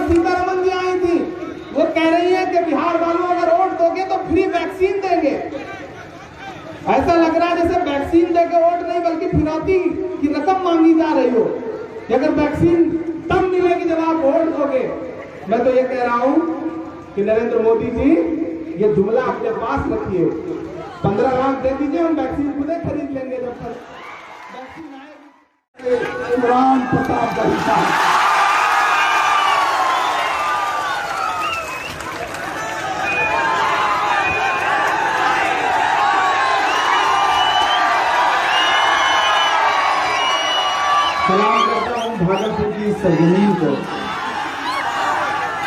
सीतारमन जी आई थी, वो कह रही है कि बिहार वालों अगर वोट दोगे तो फ्री वैक्सीन देंगे। ऐसा लग रहा है जैसे वैक्सीन देके वोट नहीं बल्कि फिरौती की रकम मांगी जा रही हो कि अगर वैक्सीन तब मिलेगी जब आप वोट दोगे। मैं तो ये कह रहा हूं कि नरेंद्र मोदी जी ये जुमला अपने पास रखिए, 15 लाख दे दीजिए, हम वैक्सीन खुदे खरीद लेंगे जब तक वैक्सीन आएगी। इमरान प्रताप गढ़ी सलाम करता हूं भागलपुर की सरजमीन को।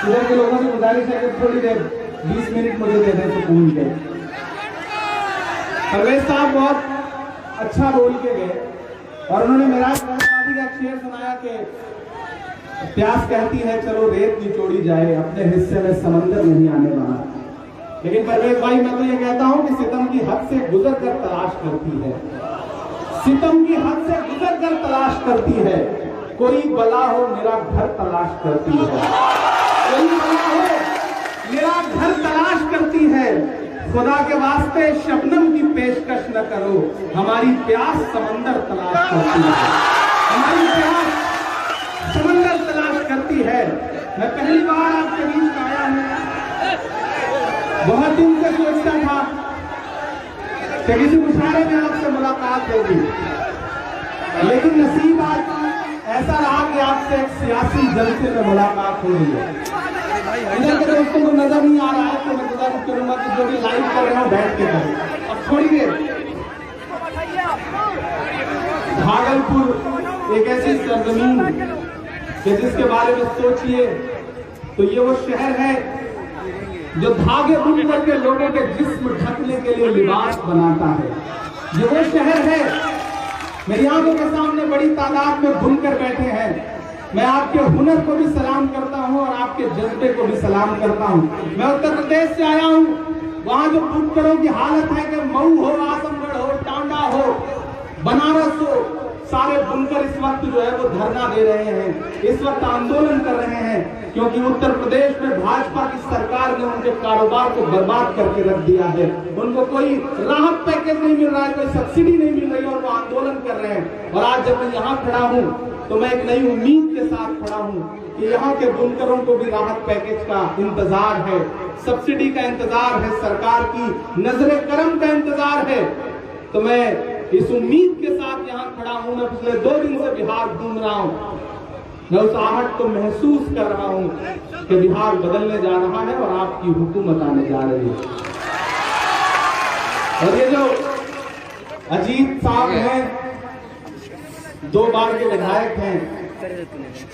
इधर के लोगों से गुजारिश है कि थोड़ी देर 20 मिनट मुझे दे दें सुकून के। परवेज साहब बहुत अच्छा बोल के गए और उन्होंने मेरा गांधी का शेर सुनाया कि प्यास कहती है चलो रेत निचोड़ी जाए, अपने हिस्से में समंदर नहीं आने वाला। लेकिन परवेज भाई मैं तो ये कहता हूं कि सितम की हद से गुजर कर तलाश करती है, सितम की हद से गुजर कर तलाश करती है। कोई बला हो मेरा घर तलाश करती है, कोई बला हो मेरा घर तलाश करती है। खुदा के वास्ते शबनम की पेशकश न करो, हमारी प्यास समंदर तलाश करती है, हमारी प्यास समंदर तलाश करती है। मैं पहली बार आपके बीच में आया हूं, बहुत दिन से सोचता था कि किसी मुशायरे में आपसे मुलाकात होगी, लेकिन नसीब आज ऐसा रहा कि आपसे एक सियासी जलसे में मुलाकात हो रही है। इधर के दोस्तों को नजर नहीं आ रहा है तो मैं गुजारिश करूंगा कि जो भी लाइव कर रहे हो बैठ के करें। अब थोड़ी देर भागलपुर एक ऐसी सरजमीन कि जिसके बारे में सोचिए तो ये वो शहर है जो धागे बुन करके लोगों के जिस्म ढकने के लिए लिबास बनाता है। ये वो शहर है, मेरी आंखों के सामने बड़ी तादाद में बुनकर बैठे हैं। मैं आपके हुनर को भी सलाम करता हूं और आपके जज्बे को भी सलाम करता हूं। मैं उत्तर प्रदेश से आया हूं, वहां जो बुनकरों की हालत है कि मऊ हो, आजमगढ़ हो, टांडा हो, बनारस हो, सारे बुनकर इस वक्त जो है वो धरना दे रहे हैं, इस वक्त आंदोलन कर रहे हैं, क्योंकि उत्तर प्रदेश में भाजपा की सरकार ने उनके कारोबार को बर्बाद करके रख दिया है। उनको कोई राहत पैकेज नहीं मिल रहा है, कोई सब्सिडी नहीं मिल रही और वो आंदोलन कर रहे हैं। और आज जब मैं यहाँ खड़ा हूँ तो मैं एक नई उम्मीद के साथ खड़ा हूँ कि यहाँ के बुनकरों को भी राहत पैकेज का इंतजार है, सब्सिडी का इंतजार है, सरकार की नजरे करम का इंतजार है। तो मैं इस उम्मीद के साथ यहाँ खड़ा हूँ। मैं पिछले 2 दिन से बिहार घूम रहा हूँ, मैं उस आहट को महसूस कर रहा हूँ कि बिहार बदलने जा रहा है और आपकी हुकूमत आने जा रही है। और ये जो अजीत साहब हैं, 2 बार के विधायक हैं,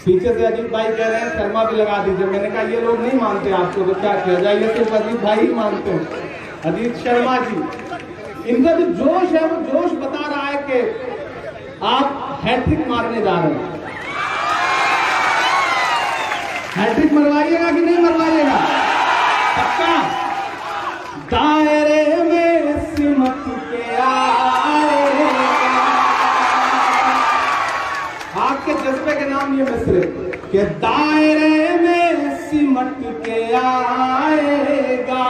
पीछे से अजीत भाई कह रहे हैं शर्मा भी लगा दीजिए। मैंने कहा ये लोग नहीं मानते आपको तो क्या किया जाए, ये सिर्फ अजीत भाई ही मानते हैं। अजीत शर्मा जी, इनका जो जोश है वो जोश बता रहा है कि आप हैट्रिक मारने जा रहे हैं। हैट्रिक मरवाइएगा कि नहीं मरवाइएगा? पक्का? दायरे में सिमट के आएगा, आपके जज्बे के नाम ये मिसरे कि दायरे में सिमट के आएगा,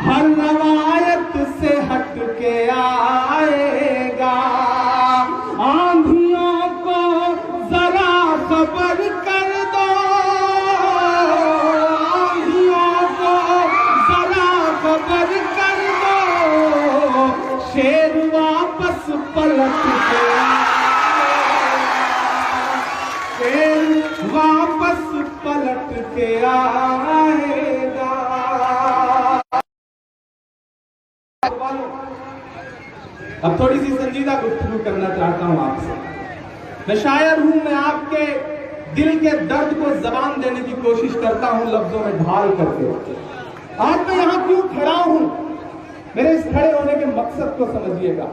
हर रवायत से हट के आएगा, आंधियों को जरा खबर कर दो, आंधियों को जरा खबर कर दो, शेर वापस पलट के वापस पलट के आएगा। अब थोड़ी सी संजीदा गुफ्तगू करना चाहता हूं आपसे। मैं शायर हूं, मैं आपके दिल के दर्द को जबान देने की कोशिश करता हूं लफ्जों में ढाल करके। आज मैं यहां क्यों खड़ा हूं, मेरे इस खड़े होने के मकसद को समझिएगा।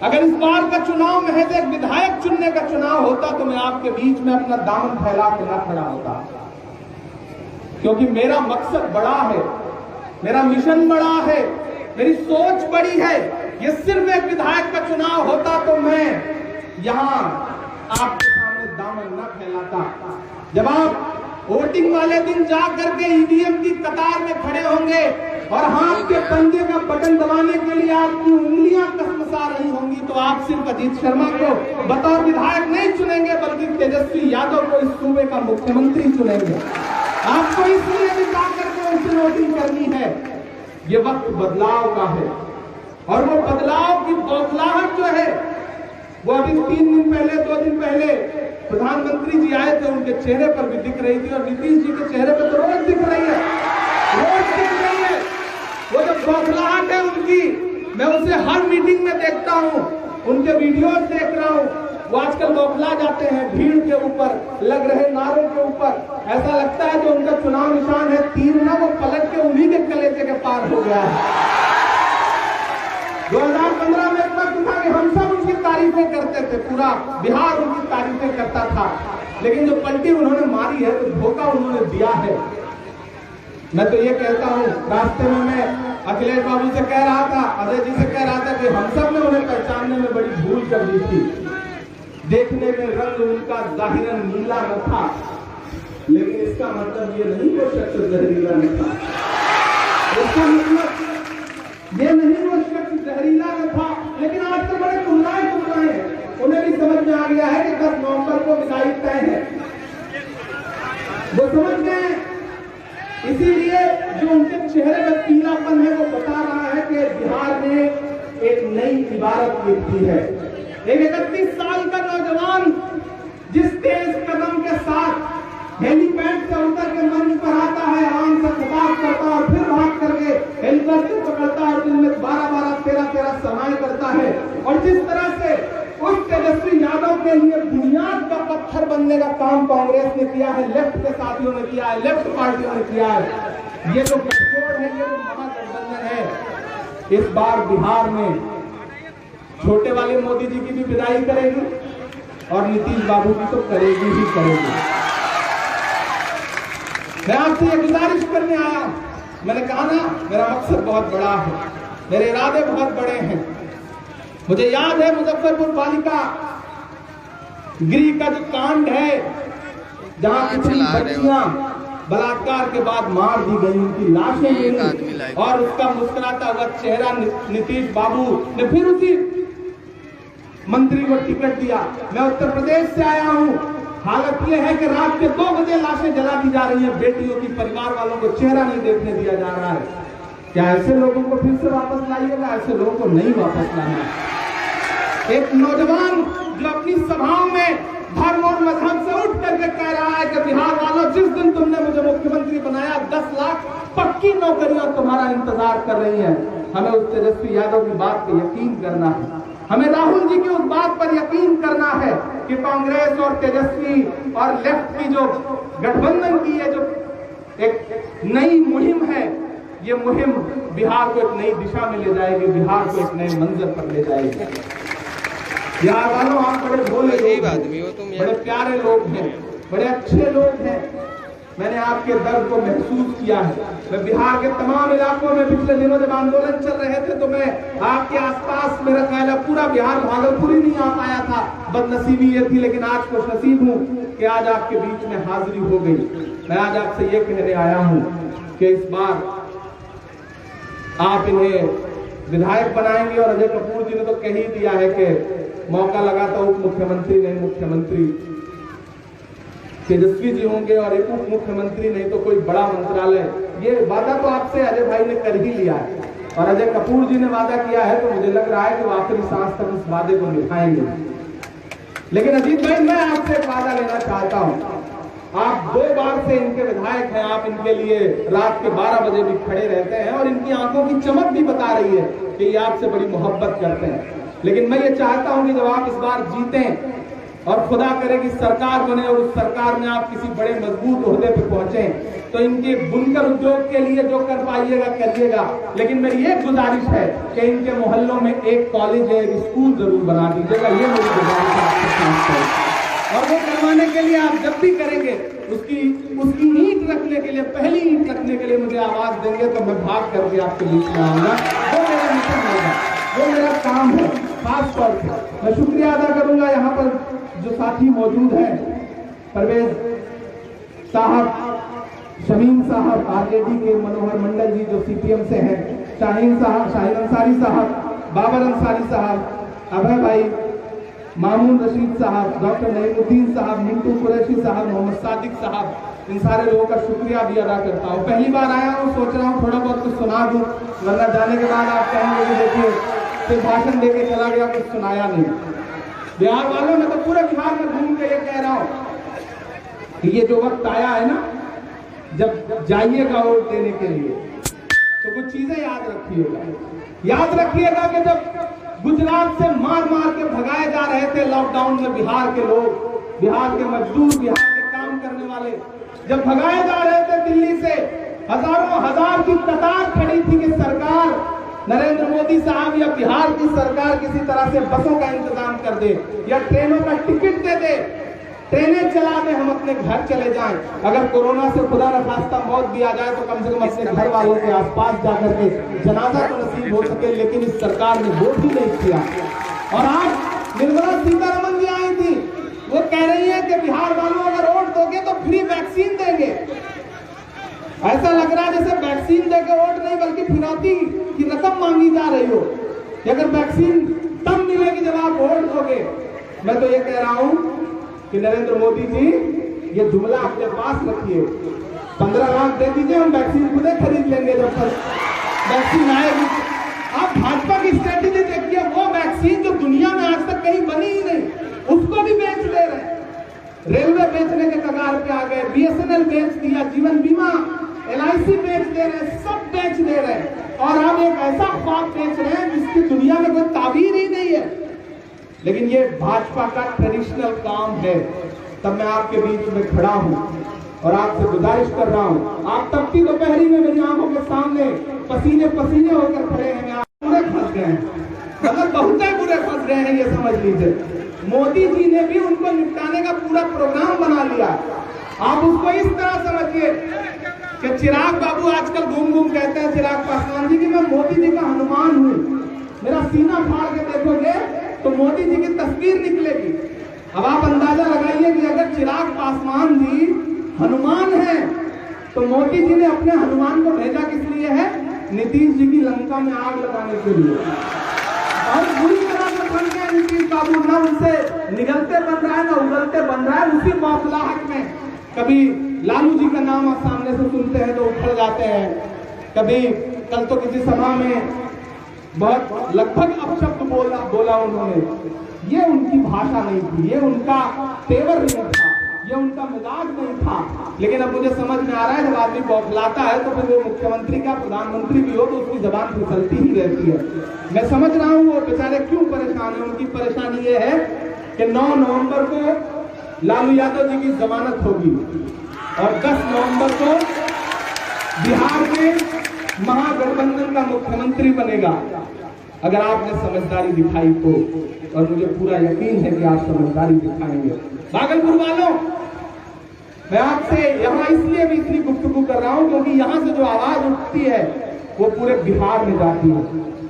अगर इस बार का चुनाव महज एक विधायक चुनने का चुनाव होता तो मैं आपके बीच में अपना दामन फैला के ना खड़ा होता, क्योंकि मेरा मकसद बड़ा है, मेरा मिशन बड़ा है, मेरी सोच बड़ी है। ये सिर्फ एक विधायक का चुनाव होता तो मैं यहां आपके सामने दामन न फैलाता। जब आप वोटिंग वाले दिन जा करके ईवीएम की कतार में खड़े होंगे और हाथ के पंजे का बटन दबाने के लिए आपकी उंगलियां कसमसा रही होंगी, तो आप सिर्फ अजीत शर्मा को बतौर विधायक नहीं चुनेंगे बल्कि तेजस्वी यादव को इस सूबे का मुख्यमंत्री चुनेंगे। आपको इसलिए भी जा करके उनसे वोटिंग करनी है। ये वक्त बदलाव का है और वो बदलाव की बौखलाहट जो है वो अभी 3 दिन पहले 2 दिन पहले प्रधानमंत्री जी आए थे, उनके चेहरे पर भी दिख रही थी और नीतीश जी के चेहरे पर तो रोज दिख रही है, रोज दिख रही है। वो जो बौखलाहट है उनकी, मैं उसे हर मीटिंग में देखता हूँ, उनके वीडियोस देख रहा हूँ। वो आजकल बौखला जाते हैं भीड़ के ऊपर लग रहे नारों के ऊपर। ऐसा लगता है जो उनका चुनाव निशान है तीर ना, वो पलट के उन्हीं के कलेजे के पार हो गया है। 2015 में एक वक्त था कि हम सब उनकी तारीफें करते थे, पूरा बिहार उनकी तारीफें करता था, लेकिन जो पलटी उन्होंने मारी है, तो धोखा उन्होंने दिया है। मैं तो ये कहता हूँ, रास्ते में मैं अखिलेश बाबू से कह रहा था, अजय जी से कह रहा था कि हम सब ने उन्हें पहचानने में बड़ी भूल कर दी थी। देखने में रंग उनका जाहिरन नीला न था, लेकिन इसका मतलब ये नहीं वो शख्स जहरीला न था। इसका मतलब ये नहीं वो शख्स जहरीला न था, लेकिन आज तो बड़े गुमराह हैं। उन्हें भी समझ में आ गया है कि 10 नवंबर को विदाई तय है, वो समझ गए। इसीलिए जो उनके चेहरे में पीलापन है वो बता रहा है कि बिहार में एक नई इबारत लिखी है। एक 31 साल का नौजवान जिस तेज कदम के साथ हेलीपैड से उतर के मंच पर आता है, आराम से खिताब करता है और फिर भाग करके हेलीकॉप्टर पकड़ता है और दिन में 12-12, 13-13 समाएं करता है, और जिस तरह से उस तेजस्वी यादव के लिए बुनियाद का पत्थर बनने का काम कांग्रेस ने किया है, लेफ्ट के साथियों ने किया है, लेफ्ट पार्टियों ने किया है। ये जो गठजोड़ है, ये जो महागठबंधन है, इस बार बिहार में छोटे वाले मोदी जी की भी विदाई करेगी और नीतीश बाबू की तो करेगी ही करेगी। मैं आपसे ये गुजारिश करने आया, मैंने कहा ना मेरा मकसद बहुत बड़ा है, मेरे इरादे बहुत बड़े हैं। मुझे याद है मुजफ्फरपुर बालिका गृह का जो कांड है, जहां कुछ बच्चियां बलात्कार के बाद मार दी गई, उनकी लाशें मिली और उसका मुस्कुराता हुआ चेहरा नीतीश बाबू ने फिर उसी मंत्री को टिकट दिया। मैं उत्तर प्रदेश से आया हूं, हालत यह है कि रात के 2 बजे लाशें जला दी जा रही हैं, बेटियों की परिवार वालों को चेहरा नहीं देखने दिया जा रहा है। क्या ऐसे लोगों को फिर से वापस लाइएगा? ऐसे लोगों को नहीं वापस लाना। एक नौजवान जो अपनी सभाओं में धर्म और मजहब से उठ करके कह रहा है कि बिहार वालों, जिस दिन तुमने मुझे मुख्यमंत्री बनाया 10 लाख पक्की नौकरियां तुम्हारा इंतजार कर रही हैं। हमें उस तेजस्वी यादव की बात पर यकीन करना है, हमें राहुल जी की उस बात पर यकीन करना है कि कांग्रेस और तेजस्वी और लेफ्ट की जो गठबंधन की है जो एक नई मुहिम है, ये मुहिम बिहार को एक नई दिशा में ले जाएगी, बिहार को एक नए मंजिल पर ले जाएगी। बिहार वालों, आप बड़े भोले लोग हैं, बड़े प्यारे लोग हैं, बड़े अच्छे लोग हैं। मैंने आपके दर्द को महसूस किया है। मैं बिहार के तमाम इलाकों में पिछले दिनों जब आंदोलन चल रहे थे तो मैं आपके आसपास, मेरा ख्याल है पूरा बिहार भागलपुर ही नहीं आ पाया था, बदनसीबी ये थी, लेकिन आज खुश नसीब हूँ कि आज आपके बीच में हाजिरी हो गई। मैं आज आपसे ये कहने आया हूँ कि इस बार आप इन्हें विधायक बनाएंगे और अजय कपूर जी ने तो कह ही दिया है कि मौका लगा तो उप मुख्यमंत्री नहीं, मुख्यमंत्री तेजस्वी जी होंगे और एक उप मुख्यमंत्री नहीं तो कोई बड़ा मंत्रालय। ये वादा तो आपसे अजय भाई ने कर ही लिया है और अजय कपूर जी ने वादा किया है, तो मुझे लग रहा है कि वो आखिरी सांस तक उस वादे को निभाएंगे। लेकिन अजीत भाई, मैं आपसे एक वादा लेना चाहता हूं। आप 2 बार से इनके विधायक हैं, आप इनके लिए रात के 12 बजे भी खड़े रहते हैं और इनकी आंखों की चमक भी बता रही है कि ये आपसे बड़ी मोहब्बत करते हैं। लेकिन मैं ये चाहता हूं कि जब आप इस बार जीतें और खुदा करे कि सरकार बने और उस सरकार में आप किसी बड़े मजबूत ओहदे पे पहुंचे, तो इनके बुनकर उद्योग के लिए जो कर पाइएगा करिएगा। लेकिन मेरी एक गुजारिश है कि इनके मोहल्लों में एक कॉलेज है, एक स्कूल जरूर बना दीजिएगा, ये मेरी गुजारिश है आपसे। और वो करवाने के लिए आप जब भी करेंगे उसकी ईंट रखने के लिए, पहली ईंट रखने के लिए मुझे आवाज देंगे तो मैं भाग करके आपके बीच में आऊंगा। वो मेरा मिशन होगा, वो मेरा काम है। खास तौर पर मैं शुक्रिया अदा करूंगा यहाँ पर जो साथी मौजूद हैं, परवेज साहब, शमीम साहब आरजेडी के, मनोहर मंडल जी जो सीपीएम से हैं, शाहीन साहब, शाहीन अंसारी साहब, बाबर अंसारी साहब, अभय भाई, मामून रशीद साहब, डॉक्टर नईमुद्दीन साहब, मिंटू कुरैशी साहब, मोहम्मद सादिक साहब, इन सारे लोगों का शुक्रिया भी अदा करता हूँ। पहली बार आया हूँ, सोच रहा हूँ थोड़ा बहुत कुछ सुना दूँ, वरना जाने के बाद आप कहेंगे कि देखिए सिर्फ भाषण देके चला गया, कुछ सुनाया नहीं। बिहार वालों, मैं तो पूरे बिहार में घूम के ये कह रहा हूँ कि ये जो वक्त आया है ना, जब जाइएगा वोट देने के लिए, तो कुछ चीजें याद रखिएगा। याद रखिएगा कि जब गुजरात से मार मार के भगाए जा रहे थे लॉकडाउन में बिहार के लोग, बिहार के मजदूर, बिहार के काम करने वाले, जब भगाए जा रहे थे दिल्ली से, हजारों हजार की कतार खड़ी थी कि सरकार, नरेंद्र मोदी साहब या बिहार की सरकार किसी तरह से बसों का इंतजाम कर दे या ट्रेनों का टिकट दे दे, ट्रेनें चला दे, हम अपने घर चले जाएं। अगर कोरोना से खुदा न खास्ता मौत भी आ जाए तो कम से कम अपने घर वालों के आसपास जाकर के जनाजा तो नसीब हो सके। लेकिन इस सरकार ने वो भी नहीं किया। और आज निर्मला सीतारमण जी आई थी, वो कह रही है कि बिहार वालों अगर वोट दोगे तो फ्री वैक्सीन देंगे। ऐसा लग रहा है जैसे वैक्सीन देके वोट नहीं बल्कि फिरौती की रकम मांगी जा रही हो कि अगर वैक्सीन तब मिलेगी जब आप वोट दोगे। मैं तो ये कह रहा हूं कि नरेंद्र मोदी जी ये जुमला अपने पास रखिए, 15 लाख दे दीजिए, हम वैक्सीन खुदे खरीद लेंगे जब तक वैक्सीन आएगी। आप भाजपा की स्ट्रेटेजी देखिए, वो वैक्सीन जो दुनिया में आज तक कहीं बनी ही नहीं, उसको भी बेच दे रहे हैं। रेलवे बेचने के कगार पे आ गए, BSNL बेच दिया, जीवन बीमा, LIC बेच दे रहे हैं, सब बेच दे रहे हैं। और अब एक ऐसा ख्वाब बेच रहे हैं जिसकी दुनिया में कोई ताबीर ही नहीं है। लेकिन ये भाजपा का ट्रेडिशनल काम है। तब मैं आपके बीच में खड़ा हूं और आपसे गुजारिश कर रहा हूं, आप तपती दोपहरी में मेरी आंखों के सामने पसीने पसीने होकर खड़े हैं, आप पूरे फंस गए हैं, मतलब बहुत ही बुरे फंस गए हैं, ये समझ लीजिए। मोदी जी ने भी उनको निपटाने का पूरा प्रोग्राम बना लिया। आप उसको इस तरह समझिए कि चिराग बाबू आजकल घूम घूम कहते हैं, चिराग पासवान जी, कि मैं मोदी जी का हनुमान हूं। मेरा सीना फाड़ के देखोगे तो मोदी जी की तस्वीर निकलेगी। अब आप अंदाजा लगाइए कि अगर चिराग पासवान जी हनुमान है तो मोदी जी ने अपने हनुमान को भेजा किस लिए है? नीतीश जी की लंका में आग लगाने के लिए। और बुरी तरह से बन गए नीतीश बाबू, ना उनसे निगलते बन रहा है ना उगलते बन रहा है। उसी मौसलाहट में कभी लालू जी का नाम आप सामने से सुनते हैं तो उछल जाते हैं, कभी कल तो किसी सभा में बहुत लगभग अपशब्द बोला उन्होंने। ये उनकी भाषा नहीं थी, ये उनका तेवर नहीं था, ये उनका मिजाज नहीं था। लेकिन अब मुझे समझ में आ रहा है, जब आदमी बौखलाता है तो फिर वो मुख्यमंत्री का प्रधानमंत्री भी हो तो उसकी जबान फिसलती ही रहती है। मैं समझ रहा हूँ वो बेचारे क्यों परेशान है। उनकी परेशानी ये है कि 9 नवंबर को लालू यादव जी की जमानत होगी और 10 नवंबर को बिहार में महागठबंधन का मुख्यमंत्री बनेगा। अगर आपने समझदारी दिखाई तो, और मुझे पूरा यकीन है कि आप समझदारी दिखाएंगे। भागलपुर वालों, मैं आपसे यहाँ इसलिए भी इतनी गुफ्तगू कर रहा हूँ क्योंकि यहाँ से जो आवाज उठती है वो पूरे बिहार में जाती है,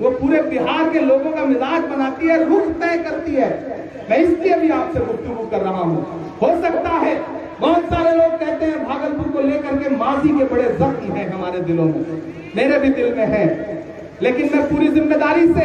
वो पूरे बिहार के लोगों का मिजाज बनाती है, रुख तय करती है। मैं इसलिए भी आपसे गुफ्तगू कर रहा हूँ। हो सकता है बहुत सारे लोग कहते हैं भागलपुर को लेकर के माजी के बड़े जख्म हैं हमारे दिलों में, मेरे भी दिल में है। लेकिन मैं पूरी जिम्मेदारी से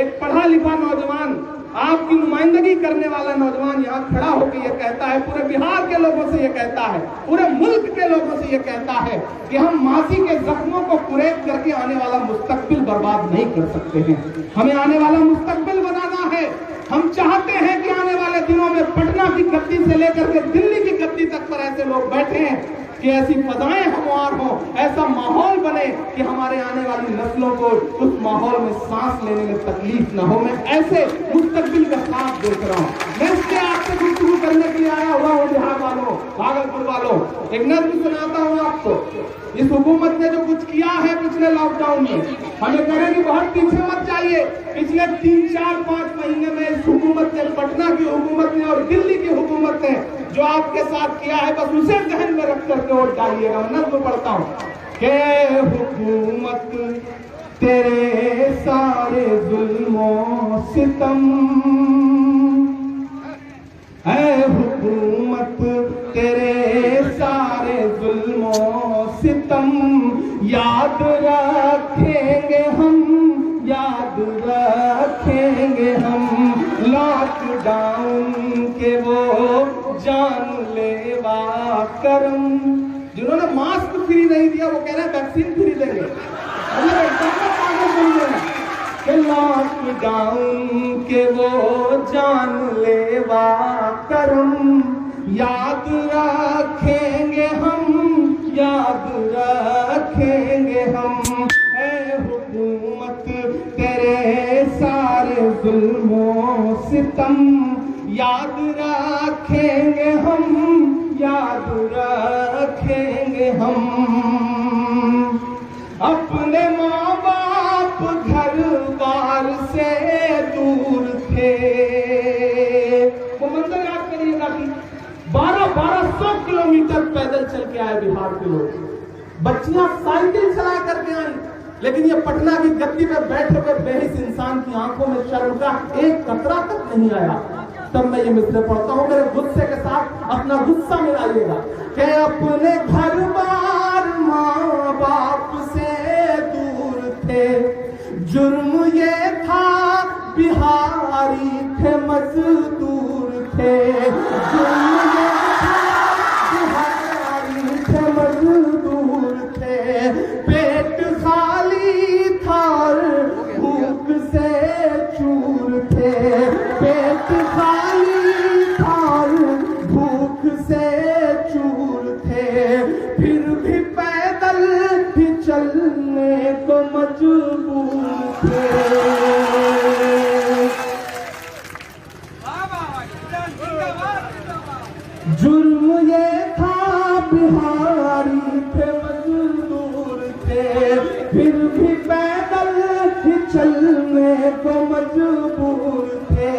एक पढ़ा लिखा नौजवान, आपकी नुमाइंदगी करने वाला नौजवान यहाँ खड़ा होकर ये कहता है, पूरे बिहार के लोगों से ये कहता है, पूरे मुल्क के लोगों से ये कहता है कि हम माजी के जख्मों को कुरेद करके आने वाला मुस्तकबिल बर्बाद नहीं कर सकते हैं। हमें आने वाला मुस्तकबिल बनाना है। हम चाहते हैं कि आने वाले दिनों में पटना की गद्दी से लेकर के दिल्ली की गद्दी तक पर ऐसे लोग बैठे हैं कि ऐसी फदाएं हमवार हो, ऐसा माहौल बने कि हमारे आने वाली नस्लों को उस माहौल में सांस लेने में तकलीफ न हो। मैं ऐसे मुस्तकबिल का साथ देख रहा हूँ। मैं इसलिए आपसे गुफ्तगू करने के लिए आया हुआ हूँ। बिहार वालों, भागलपुर वालों, एक नज़्म सुनाता हूँ आपको। इस हुकूमत ने जो कुछ किया है पिछले लॉकडाउन में, हमें करें कि बहुत पीछे मत जाइए। पिछले 3, 4, 5 महीने में इस हुकूमत ने, पटना की हुकूमत ने और दिल्ली की हुकूमत ने जो आपके साथ किया है, बस उसे ध्यान में रख करके वोट डालिएगा। मैं नज़्म पढ़ता हूँ कि हुकूमत तेरे सारे जुल्मों सितम, है हुकूमत तेरे सारे जुल्मों सितम याद रखेंगे हम, याद रखेंगे हम। लॉकडाउन के वो जानलेवा करम, जिन्होंने मास्क फ्री नहीं दिया वो कह रहे हैं वैक्सीन फ्री देंगे। लॉकडाउन के वो जानलेवा करम याद रखेंगे हम, याद रखेंगे हम। ऐ हुकूमत तेरे सारे जुल्मों सितम याद रखेंगे हम, याद रखेंगे हम। अपने माँ बाप घर बार से दूर थे, वो मंजर याद करिएगा कि 1200 किलोमीटर पैदल चल के आए बिहार के लोग। बच्चियां साइकिल चला करके आई, लेकिन ये पटना की गद्दी पे बैठे हुए बेहिस इंसान की आंखों में शर्म का एक कतरा तक नहीं आया। तब मैं ये मिसरे पढ़ता हूँ, मेरे गुस्से के साथ अपना गुस्सा मिलाइएगा कि अपने घर बार माँ बाप से दूर थे, जुर्म ये था बिहारी थे मजदूर थे, जुर्म ये था बिहारी थे मजदूर थे। पेट खाली था भूख से चूर थे, पेट खाली था भूख से चूर थे। फिर भी पैदल ही चलने को मजबूर थे। जुर्म ये था बिहारी थे मजदूर थे, फिर भी पैदल ही चलने को मजबूर थे।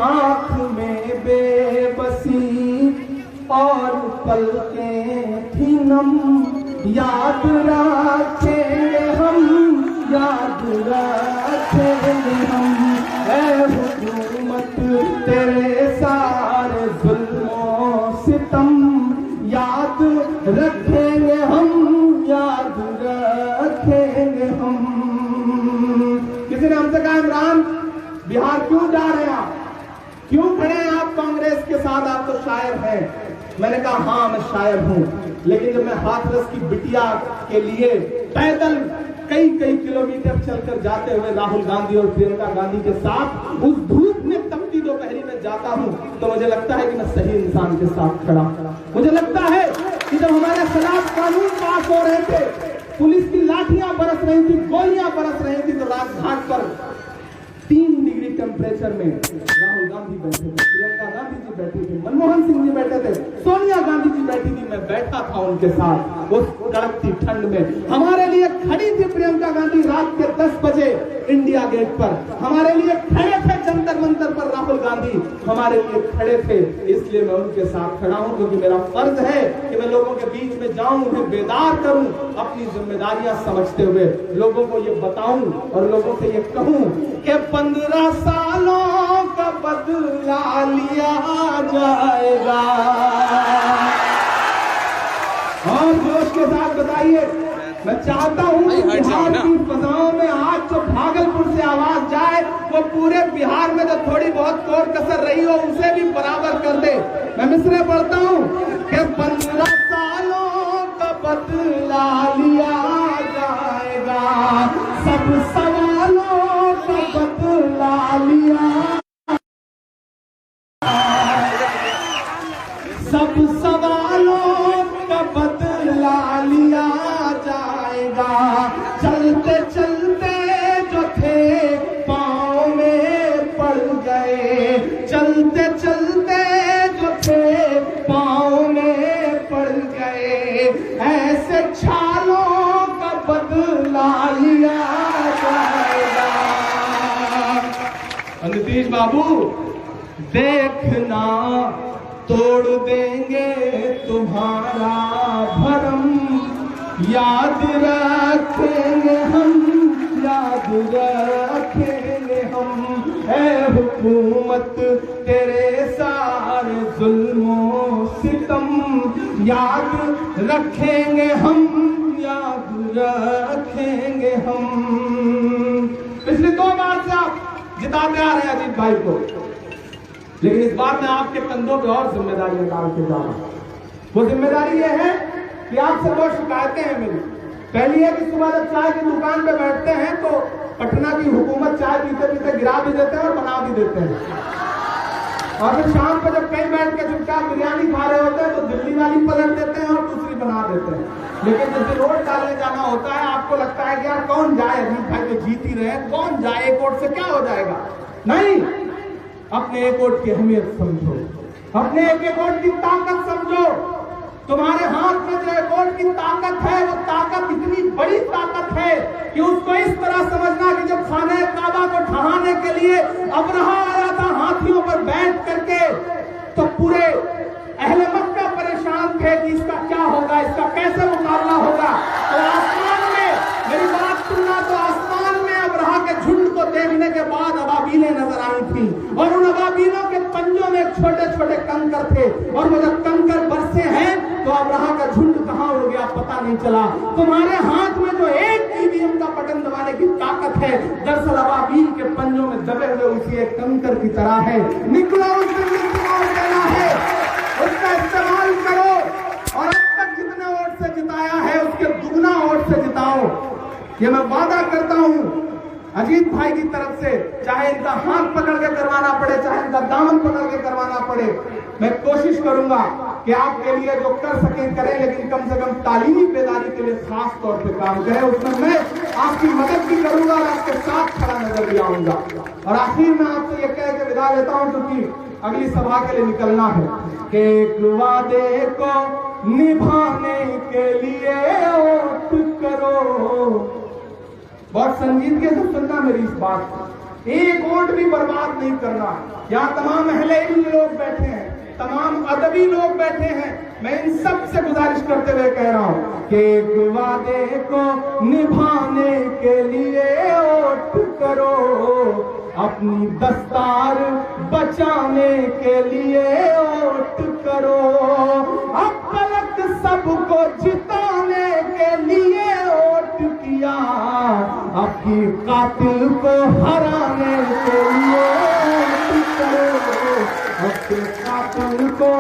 आंख में बेबसी और पलकें थी नम याद रखेंगे हम, याद रखेंगे हम। ऐ हुकूमत तेरे सारे जुल्मों सितम याद रखेंगे हम, याद रखेंगे हम। किसी ने हमसे कहा इमरान बिहार क्यों जा रहे हैं आप, क्यों खड़े हैं आप कांग्रेस के साथ, आप तो शायर हैं। मैंने कहा हाँ मैं शायर हूं, लेकिन जब मैं हाथरस की बिटिया के लिए पैदल कई किलोमीटर चलकर जाते हुए राहुल गांधी और प्रियंका गांधी के साथ उस धूप में तपती दोपहरी में जाता हूं, तो मुझे लगता है कि मैं सही इंसान के साथ खड़ा। मुझे लगता है कि जब हमारे खिलाफ कानून पास हो रहे थे, पुलिस की लाठियां बरस रही थी, गोलियां बरस रही थी, तो राजघाट पर 3 डिग्री टेम्परेचर में राहुल गांधी बैठे थे, प्रियंका गांधी जी बैठी थी, मनमोहन सिंह जी बैठे थे, सोनिया गांधी जी बैठी थी। मैं बैठा था उनके साथ उस कड़कती ठंड में। हमारे लिए खड़ी थी प्रियंका गांधी रात के 10 बजे इंडिया गेट पर, हमारे लिए खड़े थे जंतर मंतर पर राहुल गांधी, हमारे लिए खड़े थे। इसलिए मैं उनके साथ खड़ा हूं, क्योंकि मेरा फर्ज है कि मैं लोगों के बीच में जाऊं, उन्हें बेदार करूं, अपनी जिम्मेदारियां समझते हुए लोगों को ये बताऊं और लोगों से ये कहूं कि 15 सालों का बदला लिया जाएगा। और जोश के साथ बताइए, मैं चाहता हूं कि बिहार की फजाओं में आज जो भागलपुर से आवाज जाए, वो पूरे बिहार में जो थोड़ी बहुत कोर कसर रही हो उसे भी बराबर कर दे। मैं मिसरे पढ़ता हूं कि 15 सालों का बदला लिया जाएगा, सब सवालों का बदला लिया, सब सवालों का बदला लिया जाएगा। चलते चलते जो थे पाँव में पड़ गए, चलते चलते जो थे पाँव में पड़ गए, ऐसे छालों का बदला लिया जाएगा। नीतीश बाबू देखना तोड़ देंगे तुम्हारा भरम, याद रखेंगे हम, याद रखेंगे हम। ऐ हुकूमत तेरे सारे जुल्मों सितम याद रखेंगे हम, याद रखेंगे हम। पिछली 2 बार से आप जिताते आ रहे हैं अजीत भाई को, लेकिन इस बार मैं आपके कंधों पे और जिम्मेदारी डाल के जा रहा हूं। वो जिम्मेदारी ये है कि आपसे 2 शिकायतें हैं मेरी। पहली है कि सुबह जब चाय की दुकान पे बैठते हैं तो पटना की हुकूमत चाय पीते पीते गिरा भी देते हैं और बना भी देते हैं, और फिर शाम को जब कहीं बैठ के चुपचाप बिरयानी खा रहे होते हैं तो दिल्ली वाली पलट देते हैं और दूसरी बना देते हैं। लेकिन जब रोड डालने जाना होता है आपको लगता है कि यार कौन जाए, अजीत भाई तो जीत ही रहे हैं, कौन जाए, 1 वोट से क्या हो जाएगा। नहीं, अपने 1 वोट की अहमियत समझो, अपने 1 वोट की ताकत समझो। तुम्हारे हाथ में जो 1 वोट की ताकत है, वो ताकत इतनी बड़ी ताकत है कि उसको इस तरह समझना कि जब खाने काबा को ठहाने के लिए अबरहा आया था हाथियों पर बैठ करके, तो पूरे अहले मक्का परेशान थे कि इसका क्या होगा, इसका कैसे मुकाबला होगा। तो आसमान में, मेरी बात सुनना, तो आसमान में अबरहा के झुंड को देखने के बाद अबाबीलें नजर आई थी, और उन अबाबीलों के पंजों में छोटे छोटे कंकर थे, और वो जब कंकर बरसे हैं तो अबरहा का झुंड कहां उड़ गया पता नहीं चला। तुम्हारे हाथ में जो एक ईवीएम का बटन दबाने की ताकत है, दरअसल अबाबील के पंजों में दबे हुए उसी एक कंकर की तरह है। निकलो, उससे इस्तेमाल करना है, उसका इस्तेमाल करो, और अब तक जितने वोट से जिताया है उसके दुगना वोट से जिताओ। ये मैं वादा करता हूं अजीत भाई की तरफ से, चाहे इनका हाथ पकड़ के करवाना पड़े, चाहे इनका दामन पकड़ के करवाना पड़े, मैं कोशिश करूंगा कि आपके लिए जो कर सकें करें, लेकिन कम से कम तालीमी बेदारी के लिए खास तौर पे काम करें। उसमें मैं आपकी मदद भी करूंगा और आपके साथ खड़ा नजर भी आऊंगा। और आखिर में आपसे ये कह के विदा लेता हूं, क्योंकि अगली सभा के लिए निकलना है, कि एक वादे को निभाने के लिए वोट करो। बहुत संजीदगी से सुनना मेरी इस बात, एक वोट भी बर्बाद नहीं करना। यहाँ तमाम अहले इल्म लोग बैठे हैं, तमाम अदबी लोग बैठे हैं, मैं इन सब से गुजारिश करते हुए कह रहा हूँ कि एक वादे को निभाने के लिए वोट करो, अपनी दस्तार बचाने के लिए वोट करो, अब तक सबको जिताने के लिए वोट किया, आपकी कातिल को हराने के लिए वोट करो, आपके कातिल को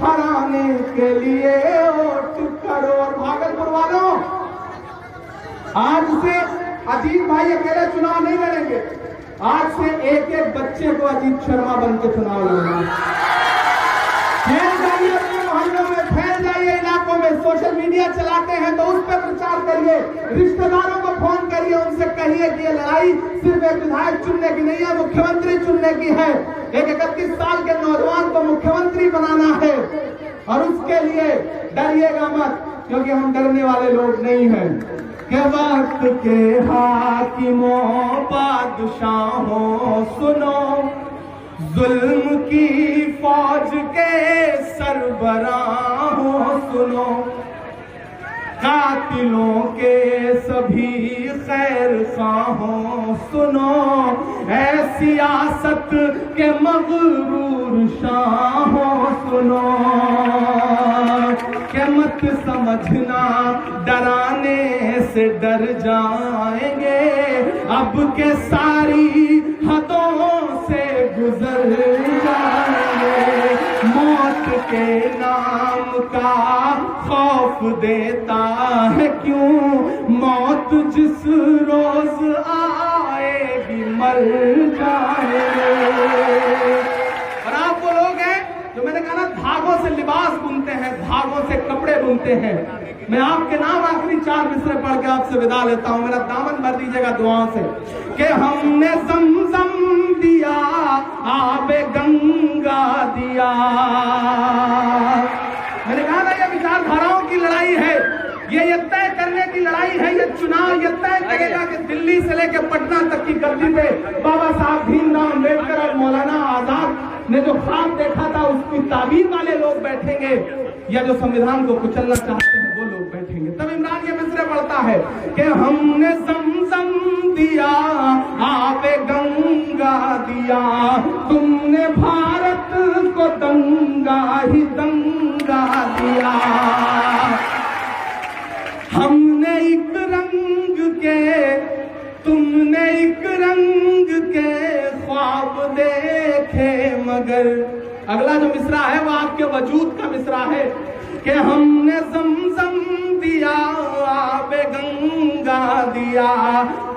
हराने के लिए वोट करो। और भागलपुर वालों, आज से अजीत भाई अकेले चुनाव नहीं लड़ेंगे, आज से एक एक बच्चे को अजीत शर्मा बन के चुनाव लड़ना। फैल जाइए अपने मोहल्लों में, फैल जाइए इलाकों में, सोशल मीडिया चलाते हैं तो उस पर प्रचार करिए, रिश्तेदारों को फोन करिए, उनसे कहिए कि ये लड़ाई सिर्फ एक विधायक चुनने की नहीं है, मुख्यमंत्री चुनने की है। एक 31 साल के नौजवान को मुख्यमंत्री बनाना है, और उसके लिए डरिएगा मत, क्योंकि हम डरने वाले लोग नहीं हैं। के वक्त के हाकिमों बादशाहों सुनो, जुल्म की फौज के सरबराहों सुनो, कातिलों के सभी खैर खाहों सुनो, ऐ सियासत के मगरूर शाहों सुनो, के मत समझना डराने से डर जाएंगे, अब के सारी हदों से गुजर जाएंगे, मौत के नाम का खौफ देता है क्यों, मौत जिस रोज आएगी मर जाएंगे। और आप वो लोग हैं जो मैंने कहा ना, धागों से लिबास बुनते हैं, धागों से कपड़े बुनते हैं। मैं आपके नाम आखिरी 4 मिसरे पढ़ के आपसे विदा लेता हूं, मेरा दामन भर दीजिएगा दुआओं से, कि हमने ज़मज़म दिया, आबे गंगा दिया। मैंने कहा ना, ये विचारधाराओं की लड़ाई है, ये तय करने की लड़ाई है, ये चुनाव ये तय करेगा कि दिल्ली से लेकर पटना तक की गद्दी पे बाबा साहब भीमराव अम्बेडकर और मौलाना आजाद ने जो ख्वाब देखा था उसकी ताबीर वाले लोग बैठेंगे। या जो संविधान को कुचलना चाहते हैं वो लोग बैठेंगे। तब इमरान ये मिसरे पढ़ता है कि हमने ज़मज़म दिया, आबे गंगा दिया, तुमने भारत को दंगा ही दंगा दिया। हमने एक रंग के, तुमने एक रंग के ख्वाब देखे मगर। अगला जो मिसरा है वो आपके वजूद का मिसरा है कि हमने ज़मज़म दिया, आबे गंगा दिया,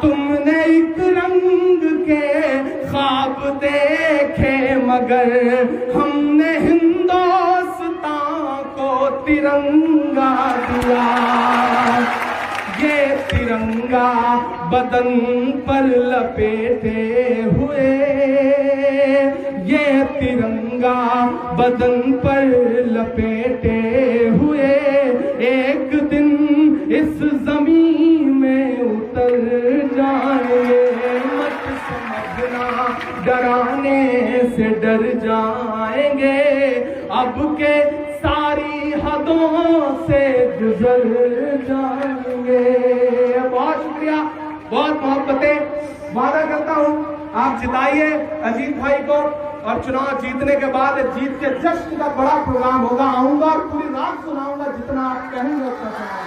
तुमने एक रंग के ख्वाब देखे मगर। हमने हिंदुस्तान को तिरंगा दिया, ये तिरंगा बदन पर लपेटे हुए, ये तिरंगा बदन पर लपेटे हुए एक दिन इस जमीन में उतर जाएंगे। मत समझना डराने से डर जाएंगे, अब के सारी हदों से गुजर जाएंगे। बहुत शुक्रिया, बहुत मोहब्बतें। वादा करता हूँ आप जिताइए अजीत भाई को, और चुनाव जीतने के बाद जीत के जश्न का बड़ा प्रोग्राम होगा। आऊंगा और पूरी रात सुनाऊंगा, जितना आप कहेंगे उतना सुनाऊंगा।